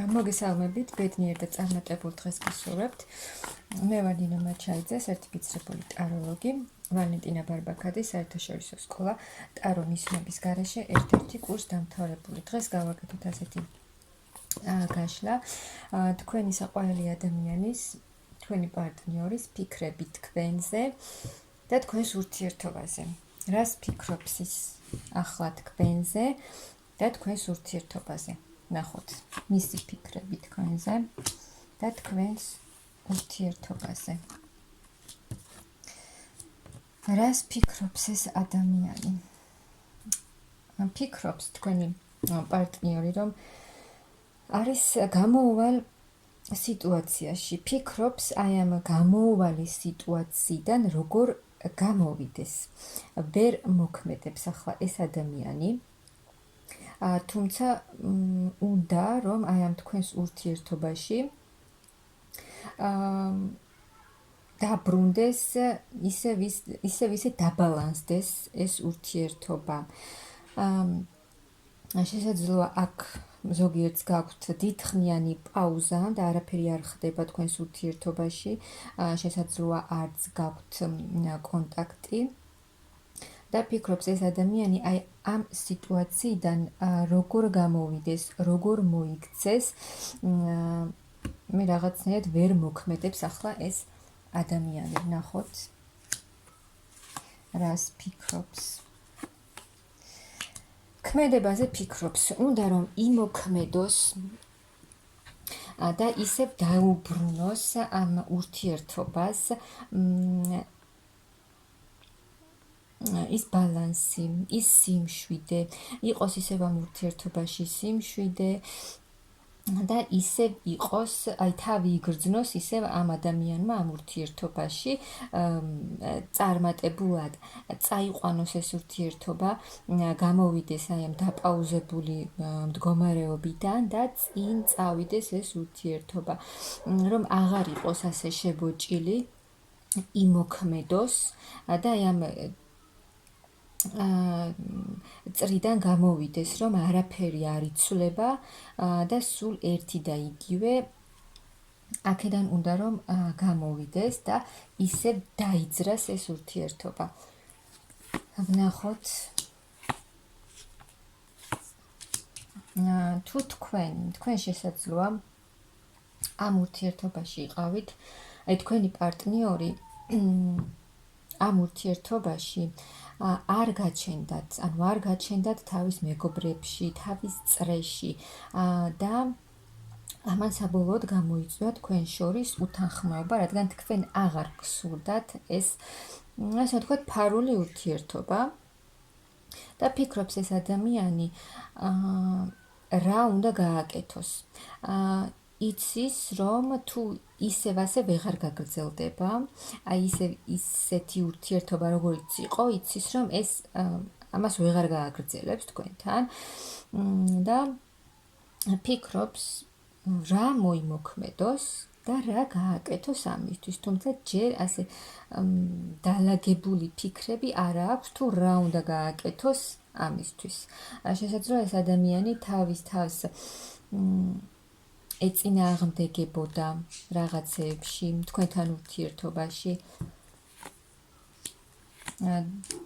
მოგესალმებით, ბედნიერ და წარმატებულ დღეს გისურვებთ. მე ვარ ნინო მაჩაიძე, სერტიფიცირებული ტაროლოგი, ვალენტინა ბარბაქაძის საერთაშორისო სკოლა ტარო მისიების გარეშე ერთ-ერთი კურს დამთავრებული. დღეს გავაკეთოთ ასეთი გაშლა თქვენი საყვარელი ადამიანის, თქვენი პარტნიორის ფიქრები თქვენზე და თქვენს ურთიერთობაზე. რას ფიქრობს ის ახლა თქვენზე და თქვენს ურთიერთობაზე? ნახოთ მისი ფიქრები თქვენზე და თქვენს ურთიერთობაზე. რას ფიქრობს ეს ადამიანი? ფიქრობს თქვენი პარტნიორი, რომ არის გამოუვალ სიტუაციაში. ფიქრობს აი ამ გამოუვალი სიტუაციიდან როგორ გამოვიდეს. ვერ მოქმედებს ახლა ეს ადამიანი. თუმცა უნდა რომ აი ამ თქვენს ურთიერთობაში დაბრუნდეს ისე დაბალანსდეს ეს ურთიერთობა. შესაძლოა აქ ზოგიერთს გაქვთ დიდხნიანი პაუზა და არაფერი არ ხდება თქვენს ურთიერთობაში. შესაძლოა არც გაქვთ კონტაქტი. და ფიქრობს ეს ადამიანი აი ამ სიტუაციიდან როგორ გამოვიდეს, როგორ მოიქცეს. მე რაღაცნაირად ვერ მოქმედებს ახლა ეს ადამიანი. ნახოთ რას ფიქრობს. ქმედებაზე ფიქრობს, უნდა რომ იმოქმედოს და ისევ დაუბრუნოს ამ ურთიერთობას ის ბალანსი, ის სიმშვიდე, იყოს ისევ ამ ურთიერთობაში სიმშვიდე და ისევ იყოს, აი თავი იგრძნოს ისევ ამ ადამიანმა ამ ურთიერთობაში წარმატებულად წაიყვანოს ეს ურთიერთობა, გამოვიდეს აი ამ დაპაუზებული მდგომარეობიდან და წინ წავიდეს ეს ურთიერთობა, რომ აღარ იყოს ასე შებოჭილი, იმოქმედოს და აი ამ წრიდან გამოვიდეს, რომ არაფერი არ იცვლება და სულ ერთი და იგივე აქედან უნდა რომ გამოვიდეს და ისევ დაიძრას ეს ურთიერთობა. ვნახოთ თუ თქვენ შესაძლოა ამ ურთიერთობაში იყავით, აი თქვენი პარტნიორი ამ ურთიერთობაში არ გაჩენდათ თავის მეგობრებში, თავის წრეში და ამან საბოლოოდ გამოიწვია თქვენ შორის უთანხმოება, რადგან თქვენ აღარ გსურდათ ეს, ასე ვთქვათ, ფარული ურთიერთობა და ფიქრობს ეს ადამიანი რა უნდა გააკეთოს. იცის რომ თუ ისევ ასე ვეღარ გაგრძელდება, აი ისეთი ურთიერთობა როგორიც იყო, იცის რომ ეს ამას ვეღარ გააგრძელებს თქვენთან და ფიქრობს რა მოიმოქმედოს და რა გააკეთოს ამისთვის, თუმცა ჯერ ასე დალაგებული ფიქრები არ აქვს თუ რა უნდა გააკეთოს ამისთვის. შესაძლოა ეს ადამიანი თავის თავს ეწინააღმდეგებოდა რაღაცეებში, თქვენთან ურთიერთობაში.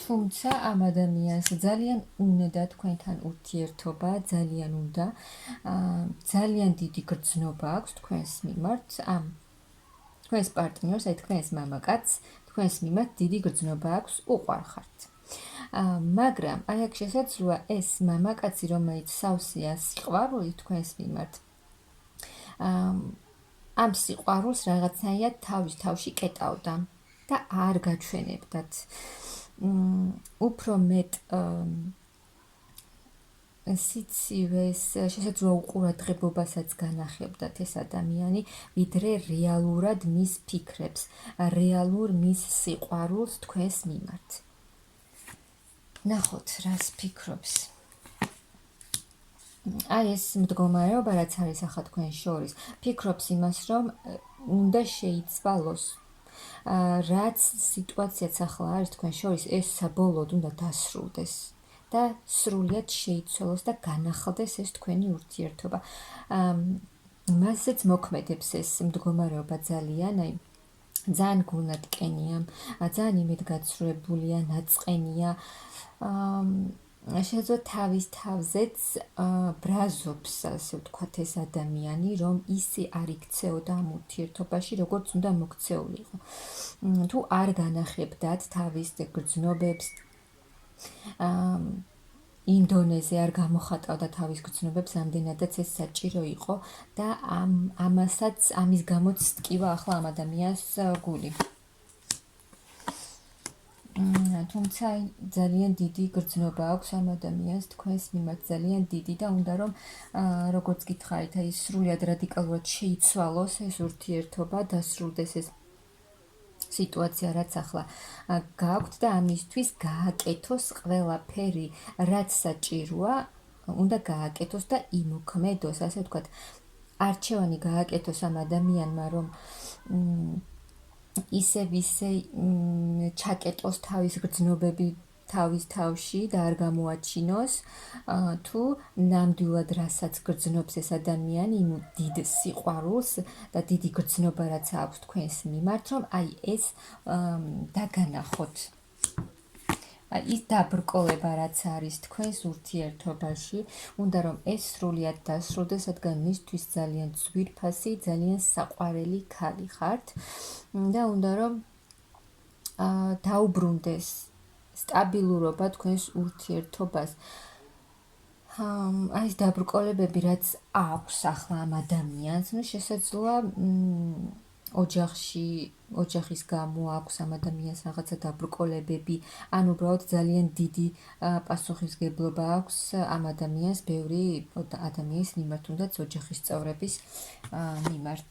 თუმცა ამ ადამიანს ძალიან უნდა თქვენთან ურთიერთობა, ძალიან უნდა, ძალიან დიდი გრძნობა აქვს თქვენს მიმართ, თქვენს პარტნიორს, აი თქვენს მამაკაცს, თქვენს მიმართ დიდი გრძნობა აქვს, უყვარხართ. მაგრამ აი აქ შესაძლოა ეს მამაკაცი, რომელიც სავსეა სიყვარულით თქვენს მიმართ, ამ სიყვარულს რაღაცნაირად თავის თავში კეტავდა და არ გაჩვენებდათ. უფრო მეტ სიცივეს, შესაძლოა უყურადღებობასაც განახებდათ ეს ადამიანი, ვიდრე რეალურად მის ფიქრებს, რეალურ მის სიყვარულს თქვენს მიმართ. ნახოთ რას ფიქრობს. აი ეს მდგომარეობა, რაც არის ახლა თქვენ შორის, ფიქრობს იმას, რომ უნდა შეიცვალოს. რაც სიტუაციაც ახლა არის თქვენ შორის, ეს საბოლოოდ უნდა დასრულდეს და სრულიად შეიცვალოს და განახლდეს ეს თქვენი ურთიერთობა. მასეც მოქმედებს ეს მდგომარეობა ძალიან, ძალიან გულნატკენია, ძალიან იმედგაცრუებულია, ნაწყენია. შეძლო თავის თავზეც ბრაზობს, ასე ვთქვათ, ეს ადამიანი, რომ ისე არ იქცეოდა ამ ურთიერთობაში, როგორც უნდა მოქცეულიყო. თუ არ განახებდათ თავის გრძნობებს, იმ დონეზე არ გამოხატავდა თავის გრძნობებს, ამდენადაც ეს საჭირო იყო და ამის გამოც ტკივა ახლა ამ ადამიანს გული. თუმცა ძალიან დიდი გრძნობა აქვს ამ ადამიანს თქვენს მიმართ, ძალიან დიდი და უნდა რომ როგორც გითხარით, აი სრულად რადიკალურად შეიცვალოს ეს ურთიერთობა, დასრულდეს ეს სიტუაცია, რაც ახლა გააქვთ და ამისთვის გააკეთოს ყველაფერი, რაც საჭიროა, უნდა გააკეთოს და იმოქმედოს, ასე ვთქვათ, არჩევანი გააკეთოს ამ ადამიანმა, რომ ისე ჩაკეტოს თავის გრძნობები თავის თავში და არ გამოაჩინოს, თუ ნამდვილად რასაც გრძნობს ეს ადამიანი, იმ დიდ სიყვარულს და დიდი გრძნობა რაც აქვს თქვენს მიმართ, რომ აი ეს დაგანახოთ. ის დაბრკოლება რაც არის თქვენს ურთიერთობაში, უნდა რომ ეს სრულად დასრულდეს, რადგან მისთვის ძალიან ძვირფასი, ძალიან საყვარელი ქალი ხართ და უნდა რომ დაუბრუნდეს სტაბილურობა თქვენს ურთიერთობას. აი ეს დაბრკოლებები რაც აქვს ახლა ამ ადამიანს, შესაძლოა ოჯახის გამო აქვს ამ ადამიანს რაღაცა დაბრკოლებები, ან უბრალოდ ძალიან დიდი პასუხისგებლობა აქვს ამ ადამიანს ბევრი ადამიანის მიმართ, თუნდაც ოჯახის წევრების მიმართ.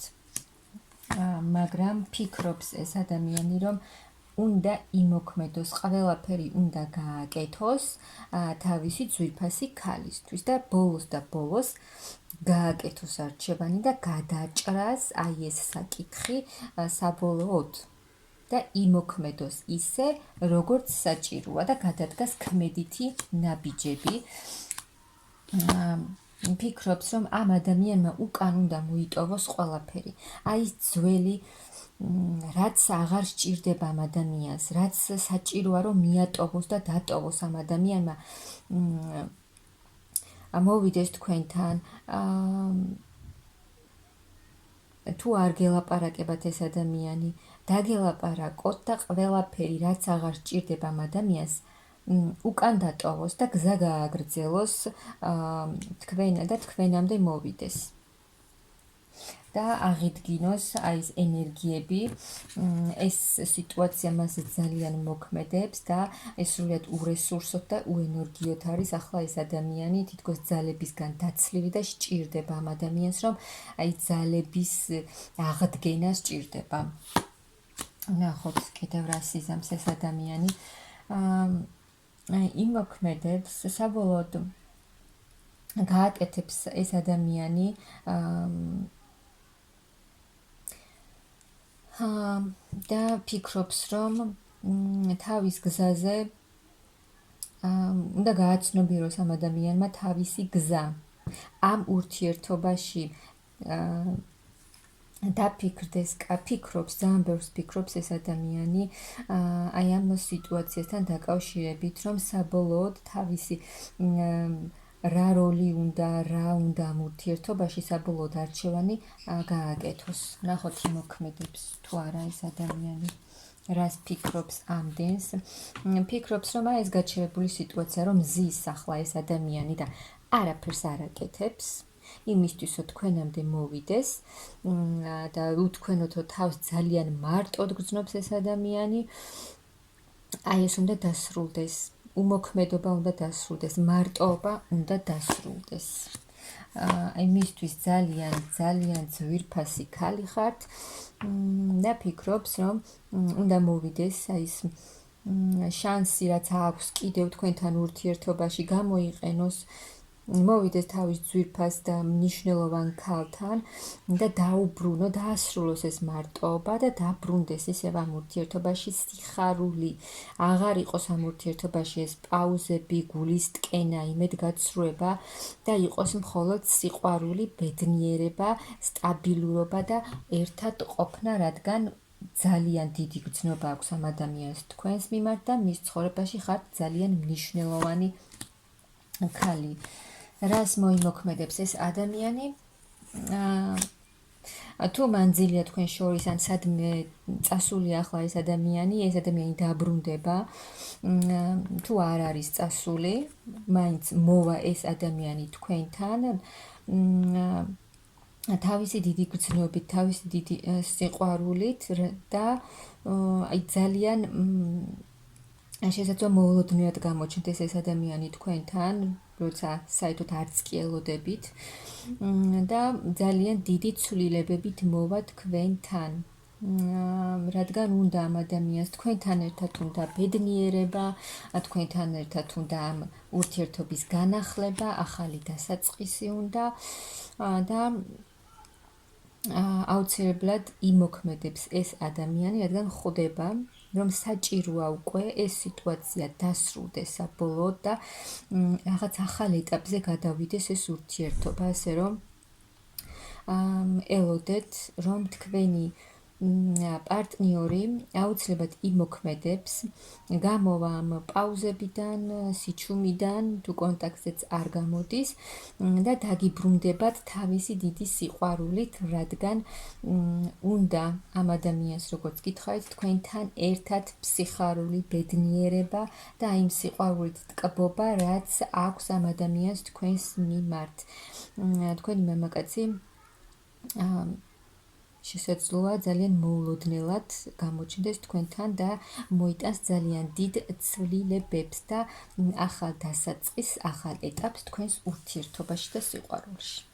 მაგრამ ფიქრობს ეს ადამიანი, რომ უნდა იმოქმედოს, ყველაფერი უნდა გააკეთოს თავისი ძვირფასი ქალისთვის და ბოლოს გააკეთოს არჩევანი და გადაჭრას აი ეს საკითხი საბოლოოდ და იმოქმედოს ისე, როგორც საჭიროა და გადადგას ქმედითი ნაბიჯები. ფიქრობს, რომ ამ ადამიანმა უკან უნდა მოიტოვოს ყველაფერი. აი ძველი რაც აღარ სჭირდება ამ ადამიანს, რაც საჭიროა რომ მიატოვოს და დატოვოს ამ ადამიანმა, მოვიდეს თქვენთან, თუ არ გელაპარაკებათ ეს ადამიანი, დაგელაპარაკოთ და ყველაფერი რაც აღარ სჭირდება ამ ადამიანს, უკან დატოვოს და გზა გააგრძელოს და თქვენამდე მოვიდეს. და აღიდგინოს აი ეს ენერგიები, ეს სიტუაცია მას ძალიან მოქმედებს და ეს სრულიად ურესურსოდ და უენერგიოთ არის ახლა ეს ადამიანი, თითქოს ძალებისგან დაცლილი და სჭირდება ამ ადამიანს, რომ აი ძალების აღდგენა სჭირდება. ნახოთ კიდევ რა სიზამს ეს ადამიანი. იმოქმედებს, საბოლოოდ გააკეთებს ეს ადამიანი და ფიქრობს, რომ თავის გზაზე უნდა გააცნობიეროს ამ ადამიანმა თავისი გზა. ამ ურთიერთობაში დაფიქრდეს, ფიქრობს, ძალიან ბევრს ფიქრობს ეს ადამიანი აი ამ სიტუაციასთან დაკავშირებით, რომ საბოლოოდ თავისი რა როლი უნდა, რა უნდა ამ ურთიერთობაში საბოლოოდ არჩევანი გააკეთოს. ნახოთ იმოქმედებს თუ არა ეს ადამიანი. რას ფიქრობს ამდენს? ფიქრობს, რომ ეს გაჩერებული სიტუაცია, რომ ზის ახლა ეს ადამიანი და არაფერს არ აკეთებს, იმისთვის რომ თქვენამდე მოვიდეს და უთქვენოთ, რომ თავს ძალიან მარტოდ გრძნობს ეს ადამიანი, აი ეს უნდა დასრულდეს. უმოქმედობა უნდა დასრულდეს, მარტოობა უნდა დასრულდეს. აი მისთვის ძალიან ძვირფასი ქალი ხართ და ფიქრობს, რომ უნდა მოვიდეს აი ეს შანსი, რაც აქვს კიდევ თქვენთან ურთიერთობაში, გამოიყენოს მოვიდეს თავის ძვირფას და მნიშვნელოვან ქალთან და დაუბრუნო, დაასრულოს ეს მარტოობა და დაბრუნდეს ისევ ამ ურთიერთობაში სიხარული. აღარ იყოს ამ ურთიერთობაში ეს პაუზები, გულის ტკენა, იმედგაცრუება და იყოს მხოლოდ სიყვარული, ბედნიერება, სტაბილურობა და ერთად ყოფნა, რადგან ძალიან დიდი გრძნობა აქვს ამ ადამიანს თქვენს მიმართ და მის ცხოვრებაში ხართ ძალიან მნიშვნელოვანი ქალი. რას მოიმოქმედებს ეს ადამიანი? თუ მანძილია თქვენ შორის ან სადმე წასული ახლა ეს ადამიანი დაბრუნდება, თუ არ არის წასული, მაინც მოვა ეს ადამიანი თქვენთან, თავისი დიდი გრძნობით, თავისი დიდი სიყვარულით და ძალიან შესაძლოა მოულოდნელად გამოჩნდეს ეს ადამიანი თქვენთან, როცა საერთოდ არც კი ელოდებით და ძალიან დიდი ცვლილებებით მოვა თქვენთან. რადგან უნდა ამ ადამიანს თქვენთან ერთად უნდა ბედნიერება, თქვენთან ერთად უნდა ამ ურთიერთობის განახლება, ახალი დასაწყისი უნდა და აუცილებლად იმოქმედებს ეს ადამიანი, რადგან ხვდება, რომ საჭიროა უკვე ეს სიტუაცია დასრულდეს საბოლოოდ და რაღაც ახალ ეტაპზე გადავიდეს ეს ურთიერთობა, ასე რომ ელოდეთ, რომ თქვენი პარტნიორი აუცილებლად იმოქმედებს, გამოვა ამ პაუზებიდან, სიჩუმიდან, თუ კონტაქტზეც არ გამოდის და დაგიბრუნდებათ თავისი დიდი სიყვარულით, რადგან უნდა ამ ადამიანს, როგორც გითხარით, თქვენთან ერთად ფსიხარული ბედნიერება და იმ სიყვარულით ტკბობა, რაც აქვს ამ ადამიანს თქვენს მიმართ. თქვენი მამაკაცი შესაძლოა ძალიან მოულოდნელად გამოჩნდეს თქვენთან და მოიტანს ძალიან დიდ ცვლილებებს და ახალ დასაწყისს, ახალ ეტაპს თქვენს ურთიერთობაში და სიყვარულში.